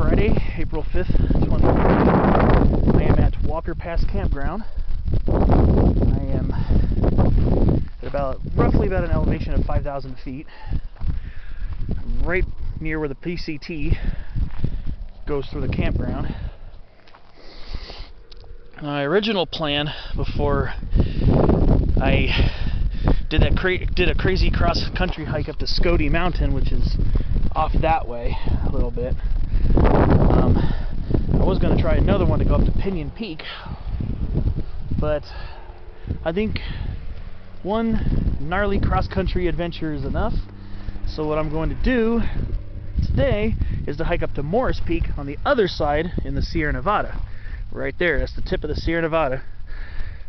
Friday, April 5th, 2020. I am at Walker Pass Campground. I am at roughly about an elevation of 5,000 feet, right near where the PCT goes through the campground. My original plan before I did a crazy cross-country hike up to Scodie Mountain, which is off that way a little bit. I was going to try another one to go up to Pinyon Peak, but I think one gnarly cross-country adventure is enough. So what I'm going to do today is to hike up to Morris Peak on the other side in the Sierra Nevada. Right there, that's the tip of the Sierra Nevada.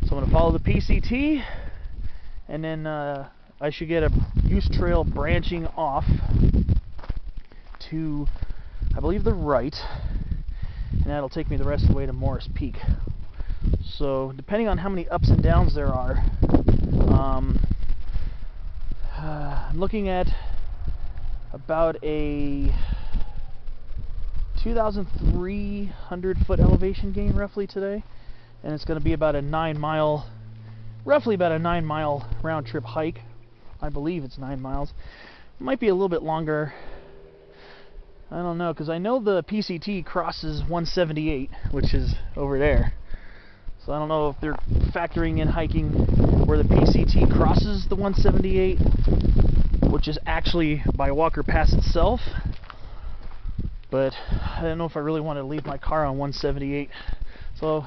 So I'm going to follow the PCT, and then I should get a use trail branching off to, I believe, the right, and that'll take me the rest of the way to Morris Peak. So depending on how many ups and downs there are, I'm looking at about a 2,300 foot elevation gain roughly today, and it's going to be about a 9 mile, roughly about a 9 mile round trip hike. I believe it's 9 miles. It might be a little bit longer. I don't know, because I know the PCT crosses 178, which is over there. So I don't know if they're factoring in hiking where the PCT crosses the 178, which is actually by Walker Pass itself. But I don't know if I really want to leave my car on 178. So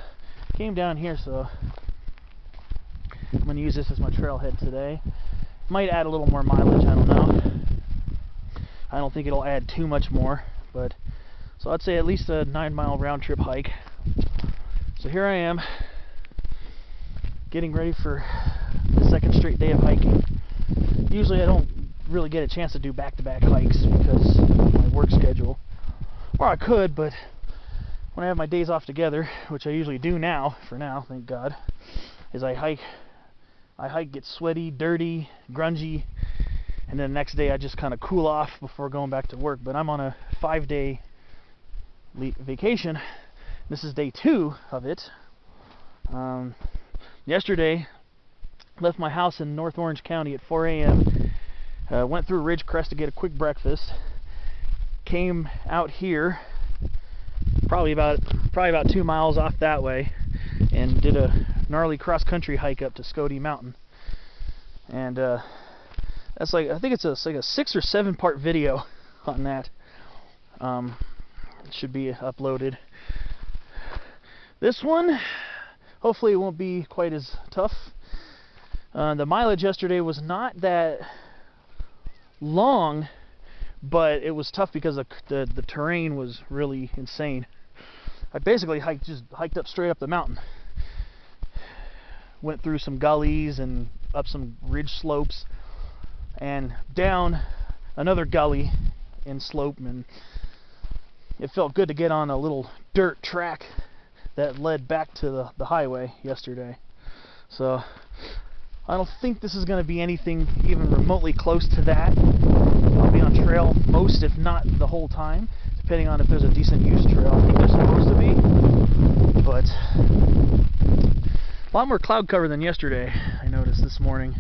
I came down here, so I'm going to use this as my trailhead today. Might add a little more mileage, I don't know. I don't think it'll add too much more, but so I'd say at least a 9 mile round trip hike. So here I am, getting ready for the second straight day of hiking. Usually I don't really get a chance to do back-to-back hikes because of my work schedule. Or I could, but when I have my days off together, which I usually do now, for now, thank God, is I hike, get sweaty, dirty, grungy, and then the next day I just kind of cool off before going back to work. But I'm on a 5-day vacation. This is day 2 of it. Yesterday, left my house in North Orange County at 4 a.m. Went through Ridgecrest to get a quick breakfast. Came out here, probably about 2 miles off that way, and did a gnarly cross-country hike up to Scodie Mountain. And that's like, I think it's like a 6 or 7 part video on that. It should be uploaded. This one, hopefully it won't be quite as tough. The mileage yesterday was not that long, but it was tough because the terrain was really insane. I basically hiked up straight up the mountain. Went through some gullies and up some ridge slopes and down another gully and slope, and it felt good to get on a little dirt track that led back to the highway yesterday. So I don't think this is going to be anything even remotely close to that. I'll be on trail most, if not the whole time, depending on if there's a decent use trail. I think there's supposed to be, but a lot more cloud cover than yesterday, I noticed this morning.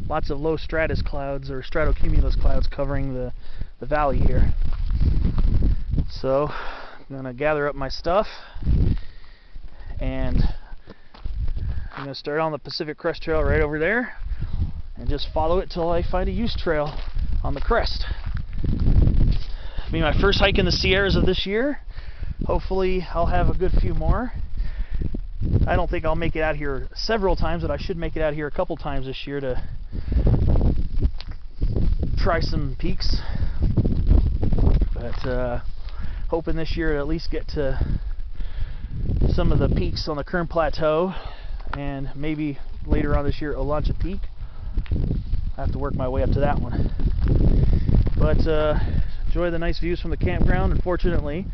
Lots of low stratus clouds, or stratocumulus clouds, covering the valley here. So I'm going to gather up my stuff, and I'm going to start on the Pacific Crest Trail right over there and just follow it till I find a use trail on the crest. It'll be my first hike in the Sierras of this year. Hopefully I'll have a good few more. I don't think I'll make it out here several times, but I should make it out here a couple times this year to try some peaks. But hoping this year to at least get to some of the peaks on the Kern Plateau, and maybe later on this year Olancha Peak. I have to work my way up to that one. But enjoy the nice views from the campground. Unfortunately,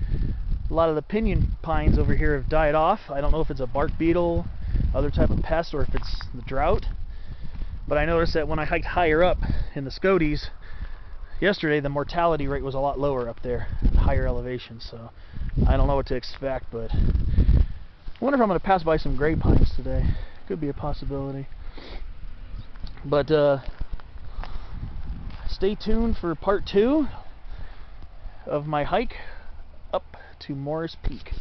a lot of the pinyon pines over here have died off. I don't know if it's a bark beetle, other type of pest, or if it's the drought. But I noticed that when I hiked higher up in the Scodies, yesterday the mortality rate was a lot lower up there at higher elevation, so I don't know what to expect, but I wonder if I'm going to pass by some gray pines today. Could be a possibility. But stay tuned for part 2 of my hike up to Morris Peak.